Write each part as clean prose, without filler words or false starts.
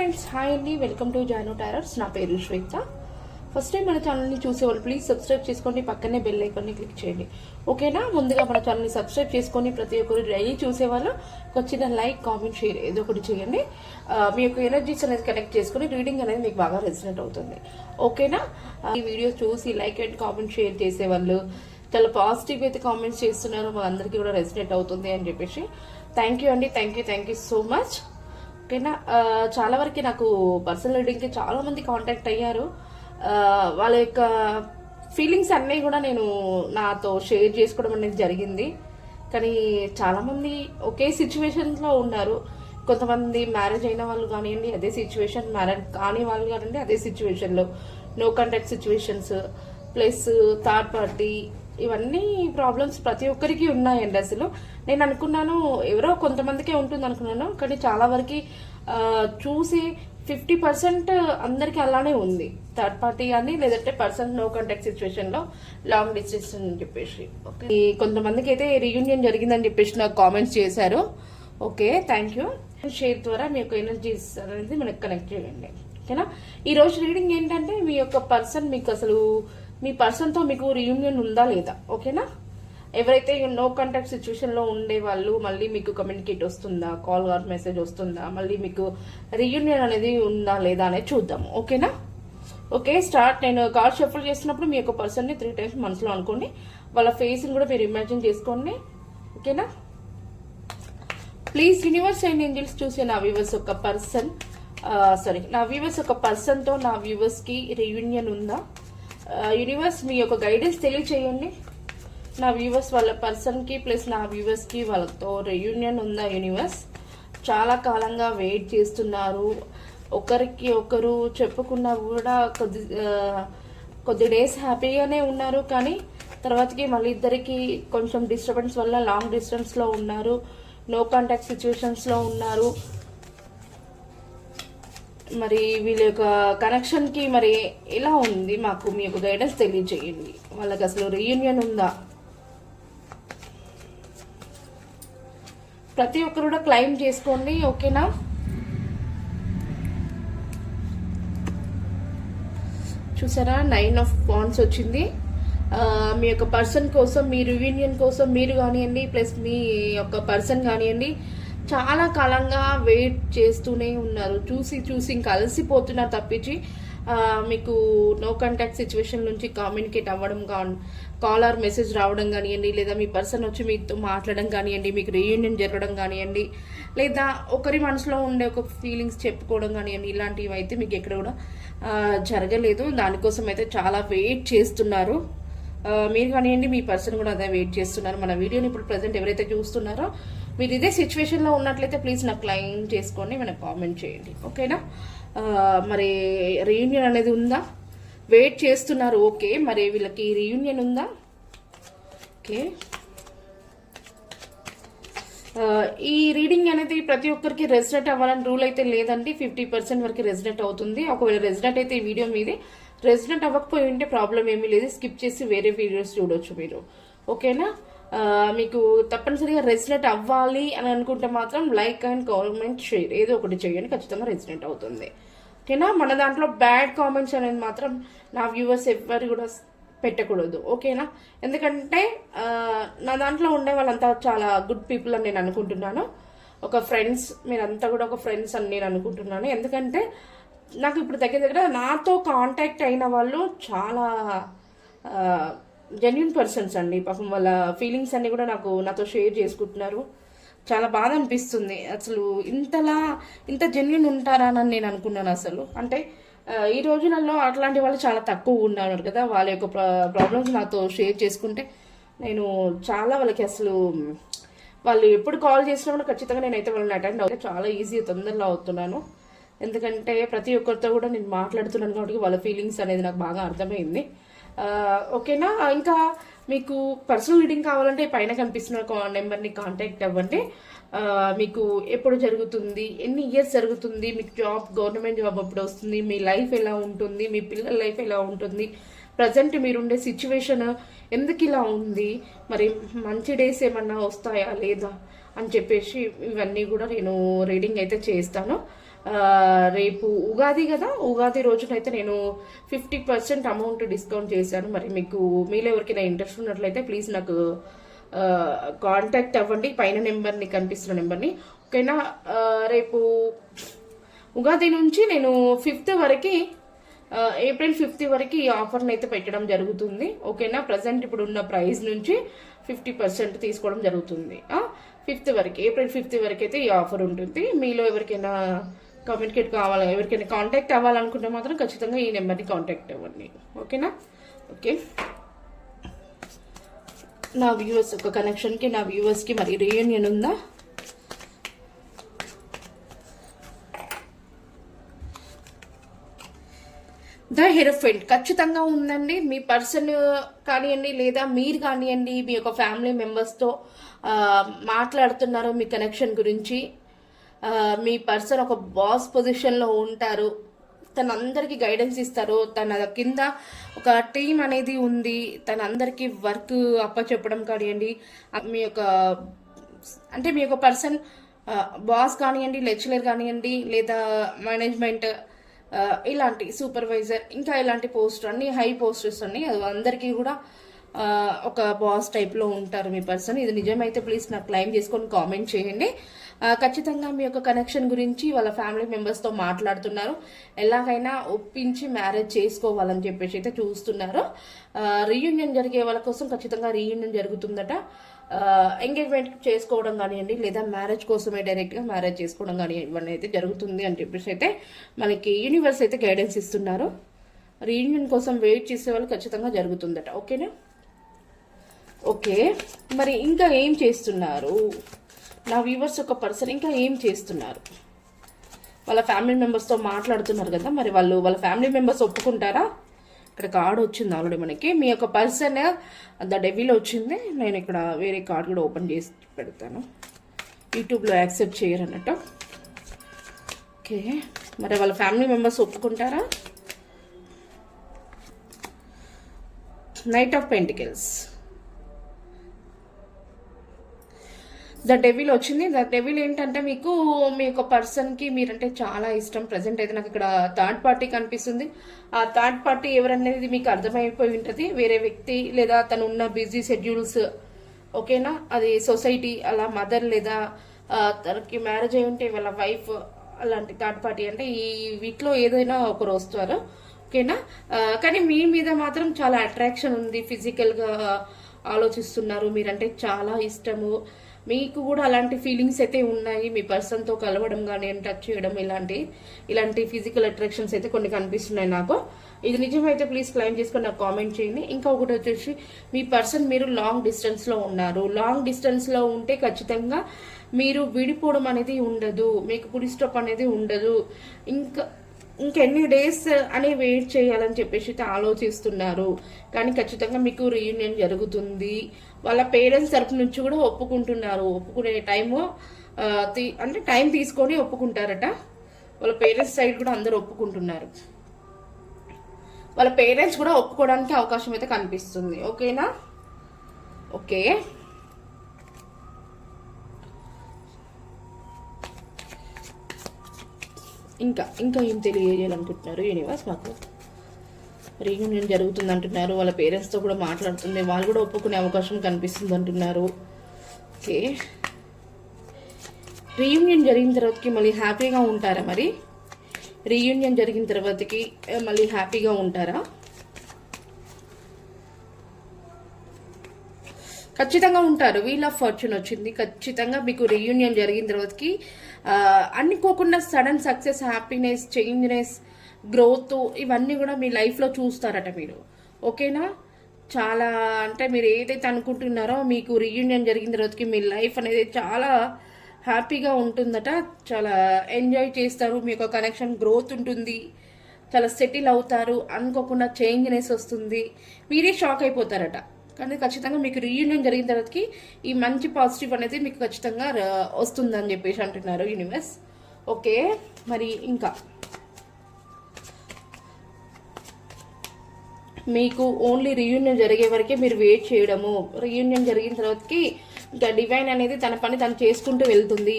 Friends, hi అండి. Welcome to జానో టారర్స్. నా పేరు శ్వేత. ఫస్ట్ టైం మన ఛానల్ని చూసేవాళ్ళు ప్లీజ్ సబ్స్క్రైబ్ చేసుకోండి, పక్కనే బెల్ ఐకాన్ని క్లిక్ చేయండి. ఓకేనా? ముందుగా మన ఛానల్ని సబ్స్క్రైబ్ చేసుకొని ప్రతి ఒక్కరు డైలీ చూసేవాళ్ళు వచ్చిన లైక్, కామెంట్, షేర్ ఏదో ఒకటి చేయండి. మీ యొక్క ఎనర్జీస్ అనేది కనెక్ట్ చేసుకుని రీడింగ్ అనేది మీకు బాగా రెసినేట్ అవుతుంది. ఓకేనా? ఈ వీడియో చూసి లైక్ అండ్ కామెంట్ షేర్ చేసేవాళ్ళు చాలా పాజిటివ్ అయితే కామెంట్స్ చేస్తున్నారు. మా అందరికీ కూడా రెసినేట్ అవుతుంది అని చెప్పేసి థ్యాంక్ యూ అండి. Thank you so much. ఓకేనా? చాలా వరకు నాకు పర్సనల్ రీడింగ్కి చాలా మంది కాంటాక్ట్ అయ్యారు. వాళ్ళ యొక్క ఫీలింగ్స్ అన్నీ కూడా నేను నాతో షేర్ చేసుకోవడం అనేది జరిగింది. కానీ చాలామంది ఒకే సిచ్యువేషన్లో ఉన్నారు. కొంతమంది మ్యారేజ్ అయిన వాళ్ళు కానివ్వండి అదే సిచ్యువేషన్, మ్యారేజ్ కాని వాళ్ళు కానివ్వండి అదే సిచ్యువేషన్లో, no contact situations plus third party, ఇవన్నీ ప్రాబ్లమ్స్ ప్రతి ఒక్కరికి ఉన్నాయండి. అసలు నేను అనుకున్నాను ఎవరో కొంతమందికే ఉంటుంది అనుకున్నాను, కానీ చాలా వరకు చూసి 50% అందరికి అలానే ఉంది. థర్డ్ పార్టీ కానీ లేదంటే పర్సన్ నో కాంటాక్ట్ సిచ్యువేషన్ లో లాంగ్ డిస్టెన్స్ అని చెప్పేసి. ఓకే, కొంతమందికి అయితే రీయూనియన్ జరిగిందని చెప్పేసి నాకు కామెంట్స్ చేశారు. Okay, thank you. షేర్ ద్వారా మీ యొక్క ఎనర్జీస్ అనేది మనకు కనెక్ట్ చేయండి. ఓకేనా? ఈ రోజు రీడింగ్ ఏంటంటే మీ యొక్క పర్సన్ మీకు అసలు మీ పర్సన్తో మీకు రీయూనియన్ ఉందా లేదా. ఓకేనా? ఎవరైతే నో కాంటాక్ట్ సిచ్యువేషన్ లో ఉండే వాళ్ళు మళ్ళీ మీకు కమ్యూనికేట్ వస్తుందా, కాల్ ఆర్ మెసేజ్ వస్తుందా, మళ్ళీ మీకు రీయూనియన్ అనేది ఉందా లేదా అనేది చూద్దాము. ఓకేనా? Okay, start. నేను కార్డ్ షఫుల్ చేస్తున్నప్పుడు మీ యొక్క పర్సన్ ని 3 times మనసులో అనుకోండి. వాళ్ళ ఫేస్ ని కూడా మీరు ఇమాజిన్ చేసుకోండి. ఓకేనా? ప్లీజ్ యూనివర్స్ అండ్ ఏంజల్స్ చూసే నా వ్యూవర్స్ ఒక పర్సన్ నా వ్యూవర్స్ ఒక పర్సన్ తో నా వ్యూవర్స్ కి రీయూనియన్ ఉందా? యూనివర్స్ మీ యొక్క గైడెన్స్ తెలియచేయండి. నా వ్యూవర్స్ వాళ్ళ పర్సన్ కి ప్లస్ నా వ్యూవర్స్ కి వాళ్ళతో రీయూనియన్ ఉందా? యూనివర్స్ చాలా కాలంగా వెయిట్ చేస్తున్నారు. ఒకరికి ఒకరు చెప్పుకున్నా కూడా కొద్ది డేస్ హ్యాపీగానే ఉన్నారు, కానీ తర్వాతకి మళ్ళీ ఇద్దరికి కొంచెం డిస్టర్బెన్స్ వల్ల లాంగ్ డిస్టెన్స్ లో ఉన్నారు, నో కాంటాక్ట్ సిచ్యువేషన్స్ లో ఉన్నారు. మరి వీళ్ళ యొక్క కనెక్షన్ కి మరి ఎలా ఉంది మాకు మీ యొక్క గైడెన్స్ తెలియజేయండి. వాళ్ళకి అసలు రీయూనియన్ ఉందా? ప్రతి ఒక్కరు కూడా క్లైమ్ చేసుకోండి. ఓకేనా? చూసారా, 9 of Wands వచ్చింది. మీ యొక్క పర్సన్ కోసం, మీ రీయూనియన్ కోసం మీరు కానివ్వండి ప్లస్ మీ యొక్క పర్సన్ కానివ్వండి చాలా కాలంగా వెయిట్ చేస్తూనే ఉన్నారు. చూసి ఇంకా అలసిపోతున్నారు తప్పించి మీకు నో కాంటాక్ట్ సిచ్యువేషన్ నుంచి కమ్యూనికేట్ అవ్వడం కాల్ ఆర్ మెసేజ్ రావడం కానివ్వండి, లేదా మీ పర్సన్ వచ్చి మీతో మాట్లాడడం కానివ్వండి, మీకు రీయూనియన్ జరగడం కానివ్వండి, లేదా ఒకరి మనసులో ఉండే ఒక ఫీలింగ్స్ చెప్పుకోవడం కానివ్వండి, ఇలాంటివి అయితే మీకు ఎక్కడ కూడా జరగలేదు. దానికోసం అయితే చాలా వెయిట్ చేస్తున్నారు. మీరు కానివ్వండి మీ పర్సన్ కూడా అదే వెయిట్ చేస్తున్నారు. మన వీడియోని ఇప్పుడు ప్రజెంట్ ఎవరైతే చూస్తున్నారో మీరు ఇదే సిచ్యువేషన్లో ఉన్నట్లయితే ప్లీజ్ నాకు క్లైమ్ చేసుకోండి, మనకు కామెంట్ చేయండి. ఓకేనా? మరి రీయూనియన్ అనేది ఉందా? వెయిట్ చేస్తున్నారు. ఓకే, మరి వీళ్ళకి రీయూనియన్ ఉందా? ఓకే, ఈ రీడింగ్ అనేది ప్రతి ఒక్కరికి రెసినేట్ అవ్వాలని రూల్ అయితే లేదండి. 50% వరకు రెసినేట్ అవుతుంది. ఒకవేళ రెసినేట్ అయితే ఈ వీడియో మీదే, రెసినేట్ అవ్వకపోయి ఉంటే ప్రాబ్లం ఏమీ లేదు, స్కిప్ చేసి వేరే వీడియోస్ చూడొచ్చు మీరు. ఓకేనా? మీకు తప్పనిసరిగా రెసినేట్ అవ్వాలి అని అనుకుంటే మాత్రం లైక్ అండ్ కామెంట్ షేర్ ఏదో ఒకటి చేయండి, ఖచ్చితంగా రెసినేట్ అవుతుంది. ఓకేనా? మన దాంట్లో బ్యాడ్ కామెంట్స్ అనేది మాత్రం నా వ్యూవర్స్ ఎవరు కూడా పెట్టకూడదు. ఓకేనా? ఎందుకంటే నా దాంట్లో ఉండే వాళ్ళంతా చాలా గుడ్ పీపుల్ అని నేను అనుకుంటున్నాను. ఒక ఫ్రెండ్స్, మీరంతా కూడా ఒక ఫ్రెండ్స్ అని నేను అనుకుంటున్నాను. ఎందుకంటే నాకు ఇప్పుడు దగ్గర నాతో కాంటాక్ట్ అయిన వాళ్ళు చాలా జెన్యున్ పర్సన్స్ అండి. పాపం వాళ్ళ ఫీలింగ్స్ అన్ని కూడా నాతో షేర్ చేసుకుంటున్నారు. చాలా బాధ అనిపిస్తుంది. అసలు ఇంత జెన్యున్ ఉంటారా అని నేను అనుకున్నాను. అసలు అంటే ఈ రోజులలో అట్లాంటి వాళ్ళు చాలా తక్కువ ఉన్నారు కదా. వాళ్ళ యొక్క ప్రాబ్లమ్స్ నాతో షేర్ చేసుకుంటే నేను చాలా వాళ్ళకి అసలు వాళ్ళు ఎప్పుడు కాల్ చేసినా కూడా ఖచ్చితంగా నేనైతే వాళ్ళని అటెండ్ అవుతే చాలా ఈజీ తొందరలో అవుతున్నాను. ఎందుకంటే ప్రతి ఒక్కరితో కూడా నేను మాట్లాడుతున్నాను కాబట్టి వాళ్ళ ఫీలింగ్స్ అనేది నాకు బాగా అర్థమైంది. ఓకేనా? ఇంకా మీకు పర్సనల్ రీడింగ్ కావాలంటే పైన కనిపిస్తున్న నెంబర్ని కాంటాక్ట్ అవ్వండి. మీకు ఎప్పుడు జరుగుతుంది, ఎన్ని ఇయర్స్ జరుగుతుంది, మీకు గవర్నమెంట్ జాబ్ ఎప్పుడు వస్తుంది, మీ లైఫ్ ఎలా ఉంటుంది, మీ పిల్లల లైఫ్ ఎలా ఉంటుంది, ప్రజెంట్ మీరుండే సిచ్యువేషన్ ఎందుకు ఇలా ఉంది, మరి మంచి డేస్ ఏమన్నా వస్తాయా లేదా అని చెప్పేసి ఇవన్నీ కూడా నేను రీడింగ్ అయితే చేస్తాను. రేపు ఉగాది కదా, ఉగాది రోజునైతే నేను 50% అమౌంట్ డిస్కౌంట్ చేశాను. మరి మీకు మీలో ఎవరికైనా ఇంట్రెస్ట్ ఉన్నట్లయితే ప్లీజ్ నాకు కాంటాక్ట్ అవ్వండి, పైన నెంబర్ని కనిపిస్తున్న నెంబర్ని. ఓకేనా, రేపు ఉగాది నుంచి నేను 5th వరకు, ఏప్రిల్ 5th వరకు ఈ ఆఫర్ని అయితే పెట్టడం జరుగుతుంది. ఓకేనా, ప్రజెంట్ ఇప్పుడు ఉన్న ప్రైస్ నుంచి 50% తీసుకోవడం జరుగుతుంది. 5th వరకు, ఏప్రిల్ 5th వరకు అయితే ఈ ఆఫర్ ఉంటుంది. మీలో ఎవరికైనా కమ్యూనికేట్ కావాలి, ఎవరికైనా కాంటాక్ట్ అవ్వాలనుకుంటే మాత్రం ఖచ్చితంగా ఈ నెంబర్ని కాంటాక్ట్ అవ్వండి. ఓకేనా, ఓకే. నా వ్యూవర్స్ ఒక కనెక్షన్కి, నా వ్యూవర్స్కి మరి రీయూనియన్ ఉందా? ద హెరోఫెంట్ ఖచ్చితంగా ఉందండి. మీ పర్సన్ కానివ్వండి, లేదా మీరు కానివ్వండి, మీ యొక్క ఫ్యామిలీ మెంబర్స్తో మాట్లాడుతున్నారు మీ కనెక్షన్ గురించి. మీ పర్సన్ ఒక బాస్ పొజిషన్లో ఉంటారు, తన అందరికీ గైడెన్స్ ఇస్తారు. తన కింద ఒక టీం అనేది ఉంది, తన అందరికీ వర్క్ అప్పచెప్పడం కానివ్వండి. మీ యొక్క అంటే మీ యొక్క పర్సన్ బాస్ కానివ్వండి, లెక్చరర్ కానివ్వండి, లేదా మేనేజ్మెంట్, ఇలాంటి సూపర్వైజర్, ఇంకా ఇలాంటి పోస్ట్ అన్ని హై పోస్టర్స్ అన్ని అందరికీ కూడా ఒక బాస్ టైప్లో ఉంటారు మీ పర్సన్. ఇది నిజమైతే ప్లీజ్ నాకు క్లైమ్ చేసుకొని కామెంట్ చేయండి. ఖచ్చితంగా మీ యొక్క కనెక్షన్ గురించి వాళ్ళ ఫ్యామిలీ మెంబర్స్తో మాట్లాడుతున్నారు. ఎలాగైనా ఒప్పించి మ్యారేజ్ చేసుకోవాలని చెప్పేసి అయితే చూస్తున్నారు. రీయూనియన్ జరిగే వాళ్ళ కోసం ఖచ్చితంగా రీయూనియన్ జరుగుతుందట. ఎంగేజ్మెంట్ చేసుకోవడం కానివ్వండి, లేదా మ్యారేజ్ కోసమే డైరెక్ట్గా మ్యారేజ్ చేసుకోవడం కానీ ఇవన్నీ అయితే జరుగుతుంది అని చెప్పేసి అయితే మనకి యూనివర్స్ అయితే గైడెన్స్ ఇస్తున్నారు. రీయూనియన్ కోసం వెయిట్ చేసే వాళ్ళు ఖచ్చితంగా జరుగుతుందట. ఓకేనా, ఓకే. మరి ఇంకా ఏం చేస్తున్నారు నా వ్యూవర్స్? ఒక పర్సన్ ఇంకా ఏం చేస్తున్నారు? వాళ్ళ ఫ్యామిలీ మెంబర్స్తో మాట్లాడుతున్నారు కదా, మరి వాళ్ళ ఫ్యామిలీ మెంబర్స్ ఒప్పుకుంటారా? ఇక్కడ కార్డు వచ్చింది ఆల్రెడీ మనకి. మీ యొక్క పర్సన్ ద డెవిల్ వచ్చింది. నేను ఇక్కడ వేరే కార్డు కూడా ఓపెన్ చేసి పెడతాను. యూట్యూబ్లో యాక్సెప్ట్ చేయరు అన్నట్టు. ఓకే, మరి వాళ్ళ ఫ్యామిలీ మెంబర్స్ ఒప్పుకుంటారా? Knight of pentacles, the devil వచ్చింది. ద డెవిల్ ఏంటంటే మీకు మీ యొక్క పర్సన్కి మీరంటే చాలా ఇష్టం. ప్రజెంట్ అయితే నాకు ఇక్కడ థర్డ్ పార్టీ కనిపిస్తుంది. ఆ థర్డ్ పార్టీ ఎవరనేది మీకు అర్థమైపోయి ఉంటుంది. వేరే వ్యక్తి, లేదా తను ఉన్న బిజీ షెడ్యూల్స్, ఓకేనా, అది సొసైటీ, అలా మదర్, లేదా తనకి మ్యారేజ్ అయి ఉంటే వాళ్ళ వైఫ్, అలాంటి థర్డ్ పార్టీ అంటే ఈ వీటిలో ఏదైనా ఒకరు వస్తారు. ఓకేనా, కానీ మీ మీద మాత్రం చాలా అట్రాక్షన్ ఉంది. ఫిజికల్గా ఆలోచిస్తున్నారు, మీరంటే చాలా ఇష్టము. మీకు కూడా అలాంటి ఫీలింగ్స్ అయితే ఉన్నాయి. మీ పర్సన్తో కలవడం కానీ, టచ్ చేయడం, ఇలాంటి ఫిజికల్ అట్రాక్షన్స్ అయితే కొన్ని కనిపిస్తున్నాయి నాకు. ఇది నిజమైతే ప్లీజ్ క్లైమ్ చేసుకొని నాకు కామెంట్ చేయండి. ఇంకా ఒకటి వచ్చేసి మీ పర్సన్ మీరు లాంగ్ డిస్టెన్స్లో ఉన్నారు. లాంగ్ డిస్టెన్స్లో ఉంటే ఖచ్చితంగా మీరు విడిపోవడం అనేది ఉండదు, మీకు పుడి స్టాప్ అనేది ఉండదు. ఇంకెన్ని డేస్ అని వెయిట్ చేయాలని చెప్పేసి అయితే ఆలోచిస్తున్నారు. కానీ ఖచ్చితంగా మీకు రీయూనియన్ జరుగుతుంది. వాళ్ళ పేరెంట్స్ తరపు నుంచి కూడా ఒప్పుకుంటున్నారు. ఒప్పుకునే టైము అంటే టైం తీసుకొని ఒప్పుకుంటారట. వాళ్ళ పేరెంట్స్ సైడ్ కూడా అందరూ ఒప్పుకుంటున్నారు. వాళ్ళ పేరెంట్స్ కూడా ఒప్పుకోవడానికి అవకాశం అయితే కనిపిస్తుంది. ఓకేనా, ఓకే. ఇంకా ఏం తెలియజేయాలనుకుంటున్నారు యూనివర్స్? మాకు రీయూనియన్ జరుగుతుంది అంటున్నారు. వాళ్ళ పేరెంట్స్తో కూడా మాట్లాడుతుంది, వాళ్ళు కూడా ఒప్పుకునే అవకాశం కనిపిస్తుంది అంటున్నారు. ఓకే, రీయూనియన్ జరిగిన తర్వాతకి మళ్ళీ హ్యాపీగా ఉంటారా? మరి రీయూనియన్ జరిగిన తర్వాతకి మళ్ళీ హ్యాపీగా ఉంటారా? ఖచ్చితంగా ఉంటారు. వీల్ ఆఫ్ ఫార్చ్యూన్ వచ్చింది. ఖచ్చితంగా మీకు రీయూనియన్ జరిగిన తర్వాతకి అనుకోకుండా సడన్ సక్సెస్, హ్యాపీనెస్, చేంజ్నెస్, గ్రోత్ ఇవన్నీ కూడా మీ లైఫ్లో చూస్తారట మీరు. ఓకేనా, చాలా అంటే మీరు ఏదైతే అనుకుంటున్నారో మీకు రీయూనియన్ జరిగిన తర్వాతకి మీ లైఫ్ అనేది చాలా హ్యాపీగా ఉంటుందట. చాలా ఎంజాయ్ చేస్తారు. మీ యొక్క కనెక్షన్ గ్రోత్ ఉంటుంది. చాలా సెటిల్ అవుతారు. అనుకోకుండా చేంజ్నెస్ వస్తుంది. మీరే షాక్ అయిపోతారట. కానీ ఖచ్చితంగా మీకు రీయూనియన్ జరిగిన తర్వాతకి ఈ మంచి పాజిటివ్ అనేది మీకు ఖచ్చితంగా వస్తుందని చెప్పేసి అంటున్నారు యూనివర్స్. ఓకే, మరి ఇంకా మీకు ఓన్లీ రీయూనియన్ జరిగే వరకే మీరు వెయిట్ చేయడము. రీయూనియన్ జరిగిన తర్వాతకి ఇంకా డివైన్ అనేది తన పని తను చేసుకుంటూ వెళ్తుంది.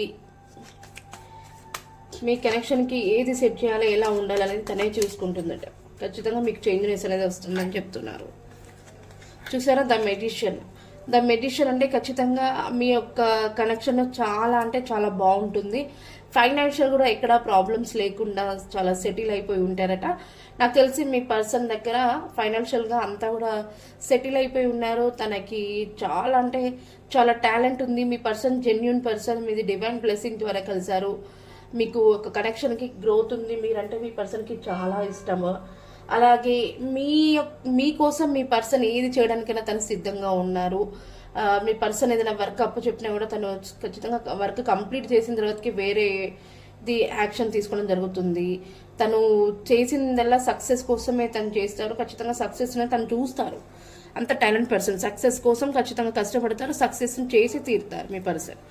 మీ కనెక్షన్కి ఏది సెట్ చేయాలో ఎలా ఉండాలనేది తనే చూసుకుంటుందట. ఖచ్చితంగా మీకు చేంజ్నెస్ అనేది వస్తుందని చెప్తున్నారు. చూసారా, ద మెడిషన్ అంటే ఖచ్చితంగా మీ యొక్క కనెక్షన్ చాలా అంటే చాలా బాగుంటుంది. ఫైనాన్షియల్ కూడా ఎక్కడ ప్రాబ్లమ్స్ లేకుండా చాలా సెటిల్ అయిపోయి ఉంటారట. నాకు తెలిసి మీ పర్సన్ దగ్గర ఫైనాన్షియల్గా అంతా కూడా సెటిల్ అయిపోయి ఉన్నారు. తనకి చాలా అంటే చాలా టాలెంట్ ఉంది. మీ పర్సన్ జెన్యున్ పర్సన్, మీది డివైన్ బ్లెస్సింగ్ ద్వారా కలిశారు. మీకు ఒక కనెక్షన్కి గ్రోత్ ఉంది. మీరంటే మీ పర్సన్కి చాలా ఇష్టము. అలాగే మీకోసం మీ పర్సన్ ఏది చేయడానికైనా తను సిద్ధంగా ఉన్నారు. మీ పర్సన్ ఏదైనా వర్క్ అప్పు చెప్పినా కూడా తను ఖచ్చితంగా వర్క్ కంప్లీట్ చేసిన తర్వాతకి వేరేది యాక్షన్ తీసుకోవడం జరుగుతుంది. తను చేసిందల్లా సక్సెస్ కోసమే తను చేస్తారు. ఖచ్చితంగా సక్సెస్ తను చూస్తారు. అంత టాలెంట్ పర్సన్. సక్సెస్ కోసం ఖచ్చితంగా కష్టపడతారు. సక్సెస్ని చేసి తీరుతారు మీ పర్సన్.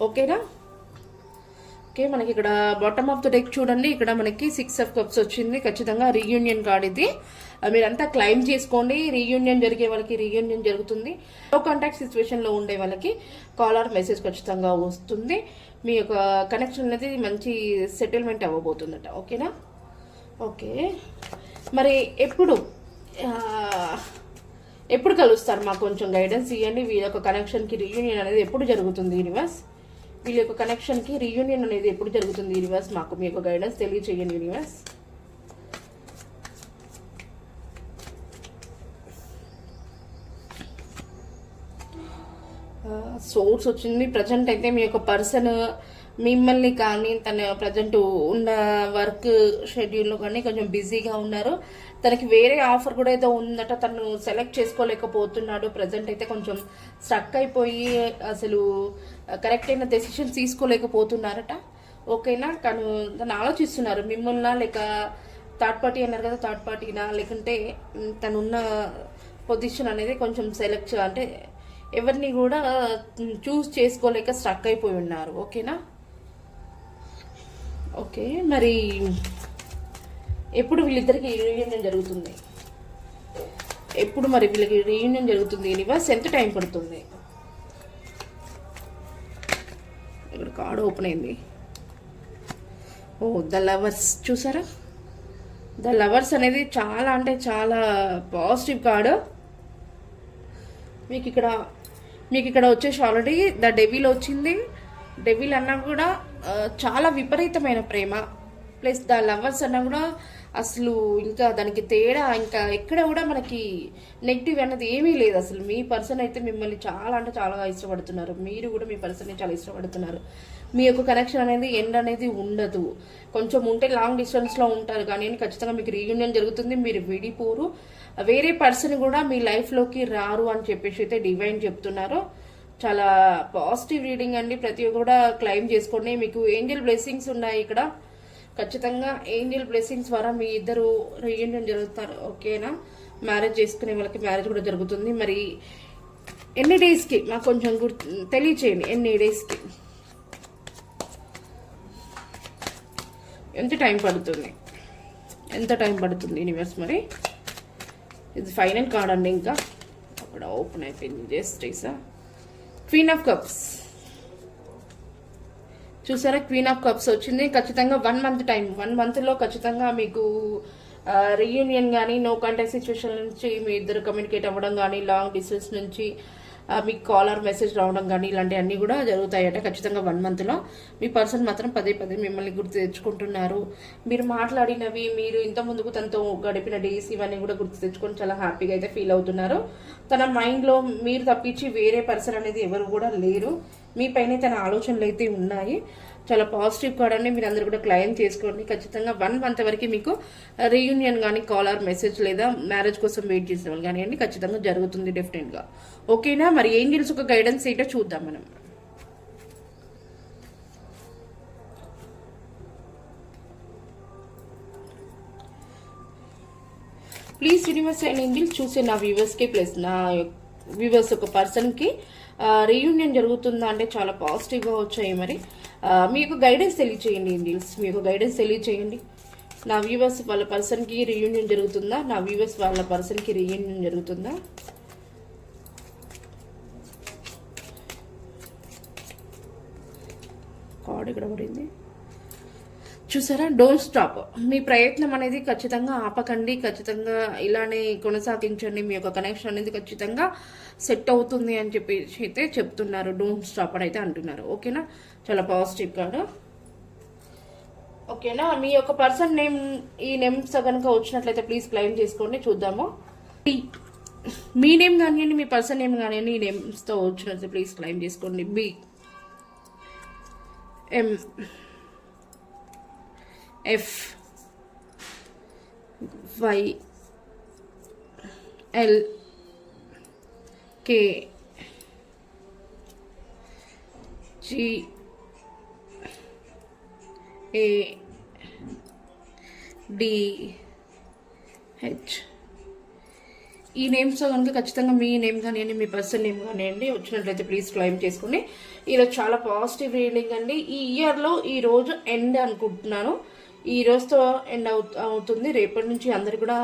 ఓకేనా? ఓకే, మనకి ఇక్కడ బాటమ్ ఆఫ్ ద డెక్ చూడండి. ఇక్కడ మనకి 6 of Cups వచ్చింది. ఖచ్చితంగా రీయూనియన్ కార్డ్ ఇది. మీరంతా క్లైమ్ చేసుకోండి. రీయూనియన్ జరిగే వాళ్ళకి రీయూనియన్ జరుగుతుంది. లో కాంటాక్ట్ సిచ్యువేషన్లో ఉండే వాళ్ళకి కాలర్ మెసేజ్ ఖచ్చితంగా వస్తుంది. మీ యొక్క కనెక్షన్ అనేది మంచి సెటిల్మెంట్ అవ్వబోతుందట. ఓకేనా? ఓకే, మరి ఎప్పుడు కలుస్తారు? మాకు కొంచెం గైడెన్స్ ఇవ్వండి. వీళ్ళ యొక్క కనెక్షన్కి రీయూనియన్ అనేది ఎప్పుడు జరుగుతుంది యూనివర్స్? వీళ్ళ యొక్క కనెక్షన్కి రీయూనియన్ అనేది ఎప్పుడు జరుగుతుంది యూనివర్స్? మాకు మీ యొక్క గైడెన్స్ తెలియచేయండి యూనివర్స్. సోర్స్ వచ్చింది. ప్రజెంట్ అయితే మీ యొక్క పర్సన్ మిమ్మల్ని కానీ తన ప్రజెంట్ ఉన్న వర్క్ షెడ్యూల్లో కానీ కొంచెం బిజీగా ఉన్నారు. తనకి వేరే ఆఫర్ కూడా ఏదో ఉందట. తను సెలెక్ట్ చేసుకోలేకపోతున్నాడు. ప్రజెంట్ అయితే కొంచెం స్ట్రక్ అయిపోయి అసలు కరెక్ట్ అయిన డెసిషన్ తీసుకోలేకపోతున్నారట. ఓకేనా? తను ఆలోచిస్తున్నారు మిమ్మల్ని లేక థర్డ్ పార్టీ అన్నారు కదా, థర్డ్ పార్టీనా లేకుంటే తనున్న పొజిషన్ అనేది కొంచెం సెలెక్ట్ అంటే ఎవరిని కూడా చూస్ చేసుకోలేక స్ట్రక్ అయిపోయి ఉన్నారు. ఓకేనా? ఓకే, మరి ఎప్పుడు వీళ్ళిద్దరికి రీయూనియన్ జరుగుతుంది? ఎప్పుడు మరి వీళ్ళకి రీయూనియన్ జరుగుతుంది యూనివర్స్? ఎంత టైం పడుతుంది? ఇక్కడ కార్డు ఓపెన్ అయింది. ఓ, ద లవర్స్. చూసారా, ద లవర్స్ అనేది చాలా అంటే చాలా పాజిటివ్ కార్డు. మీకు ఇక్కడ వచ్చేసి ఆల్రెడీ ద డెవిల్ వచ్చింది. డెవిల్ అన్నా కూడా చాలా విపరీతమైన ప్రేమ, ప్లస్ ద లవర్స్ అన్నా కూడా అసలు ఇంకా దానికి తేడా ఇంకా ఎక్కడ కూడా మనకి నెగిటివ్ అన్నది ఏమీ లేదు. అసలు మీ పర్సన్ అయితే మిమ్మల్ని చాలా అంటే చాలా ఇష్టపడుతున్నారు. మీరు కూడా మీ పర్సన్ని చాలా ఇష్టపడుతున్నారు. మీ యొక్క కనెక్షన్ అనేది ఎండ్ అనేది ఉండదు. కొంచెం ఉంటే లాంగ్ డిస్టెన్స్లో ఉంటారు కానీ ఖచ్చితంగా మీకు రీయూనియన్ జరుగుతుంది. మీరు విడిపోరు. వేరే పర్సన్ కూడా మీ లైఫ్లోకి రారు అని చెప్పేసి అయితే డివైన్ చెప్తున్నారు. చాలా పాజిటివ్ రీడింగ్ అండి. ప్రతి ఒక్కరు కూడా క్లైమ్ చేసుకోండి. మీకు ఏంజల్ బ్లెస్సింగ్స్ ఉన్నాయి ఇక్కడ. ఖచ్చితంగా ఏంజల్ బ్లెస్సింగ్స్ ద్వారా మీ ఇద్దరు రీయూనియన్ జరుగుతారు. ఓకేనా? మ్యారేజ్ చేసుకునే వాళ్ళకి మ్యారేజ్ కూడా జరుగుతుంది. మరి ఎన్ని డేస్కి మాకు కొంచెం తెలియచేయండి. ఎన్ని డేస్కి, ఎంత టైం పడుతుంది యూనివర్స్? మరి ఇది ఫైనల్ కార్డ్ అండి. ఇంకా అక్కడ ఓపెన్ అయిపోయింది. జస్టిసా, క్వీన్ ఆఫ్ కప్స్. చూసారా, క్వీన్ ఆఫ్ కప్స్ వచ్చింది. ఖచ్చితంగా 1 month టైం. 1 monthలో ఖచ్చితంగా మీకు రీయూనియన్ కానీ, నో కాంటాక్ట్ సిచ్యువేషన్ నుంచి మీ ఇద్దరు కమ్యూనికేట్ అవ్వడం కానీ, లాంగ్ డిస్టెన్స్ నుంచి మీకు కాలర్ మెసేజ్ రావడం కానీ ఇలాంటివన్నీ కూడా జరుగుతాయట. ఖచ్చితంగా 1 monthలో మీ పర్సన్ మాత్రం పదే మిమ్మల్ని గుర్తు తెచ్చుకుంటున్నారు. మీరు మాట్లాడినవి, మీరు ఇంత ముందుకు తనతో గడిపిన డేస్ ఇవన్నీ కూడా గుర్తు తెచ్చుకొని చాలా హ్యాపీగా అయితే ఫీల్ అవుతున్నారు. తన మైండ్లో మీరు తప్పించి వేరే పర్సన్ అనేది ఎవరు కూడా లేరు. మీ పైన తన ఆలోచనలు అయితే ఉన్నాయి. చాలా పాజిటివ్ కార్డ్ అండి. మీరు అందరూ కూడా క్లైమ్ చేసుకోండి. ఖచ్చితంగా 1 month వరకు మీకు రీయూనియన్ కానీ, కాలర్ మెసేజ్ లేదా మ్యారేజ్ కోసం వెయిట్ చేసిన వాళ్ళు కానీ ఖచ్చితంగా జరుగుతుంది డెఫినెట్గా. ఓకేనా? మరి ఏంజెల్స్ ఒక గైడెన్స్ ఏంటో చూద్దాం మనం. ప్లీజ్ యూనివర్స్ అండ్ ఏంజెల్స్ చూసే నా వ్యూవర్స్కి ప్లస్ నా వ్యూవర్స్ ఒక పర్సన్కి రీయూనియన్ జరుగుతుందా అంటే చాలా పాజిటివ్గా వచ్చాయి. మరి మీకు గైడెన్స్ తెలియచేయండి ఏంజెల్స్. మీకు గైడెన్స్ తెలియచేయండి. నా వ్యూవర్స్ వాళ్ళ పర్సన్కి రీయూనియన్ జరుగుతుందా? నా వ్యూవర్స్ వాళ్ళ పర్సన్కి రీయూనియన్ జరుగుతుందా? కార్డ్ ఇక్కడ పడింది. చూసారా, డోంట్ స్టాప్. మీ ప్రయత్నం అనేది ఖచ్చితంగా ఆపకండి, ఖచ్చితంగా ఇలానే కొనసాగించండి. మీ యొక్క కనెక్షన్ అనేది ఖచ్చితంగా సెట్ అవుతుంది అని చెప్పేసి అయితే చెప్తున్నారు. డోంట్ స్టాప్ అని అయితే అంటున్నారు. ఓకేనా, చాలా పాజిటివ్ కార్డు. ఓకేనా, మీ యొక్క పర్సన్ నేమ్ ఈ నేమ్స్ కనుక వచ్చినట్లయితే ప్లీజ్ క్లెయిమ్ చేసుకోండి. చూద్దాము. మీ నేమ్ కానివ్వండి, మీ పర్సన్ నేమ్ కానివ్వండి, ఈ నేమ్స్తో వచ్చినట్లయితే ప్లీజ్ క్లెయిమ్ చేసుకోండి. B M F Y L K G A D H. ఈ నేమ్స్తో కనుక ఖచ్చితంగా మీ నేమ్ కానివ్వండి, మీ పర్సన్ నేమ్ కానివ్వండి వచ్చినట్లయితే ప్లీజ్ క్లెయిమ్ చేసుకోండి. ఈరోజు చాలా పాజిటివ్ రీడింగ్ అండి. ఈ ఇయర్లో ఈ రోజు ఎండ్ అనుకుంటున్నాను. ఈ రోజుతో ఎండ్ అవుతుంది. రేపటి నుంచి అందరు కూడా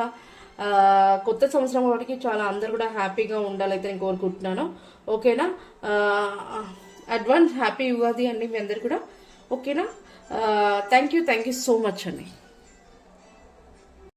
కొత్త సంవత్సరం వాటికి చాలా అందరు కూడా హ్యాపీగా ఉండాలైతే నేను కోరుకుంటున్నాను. ఓకేనా, అడ్వాన్స్ హ్యాపీ ఉగాది అండి మీ అందరు కూడా. ఓకేనా, థ్యాంక్ యూ సో మచ్ అండి.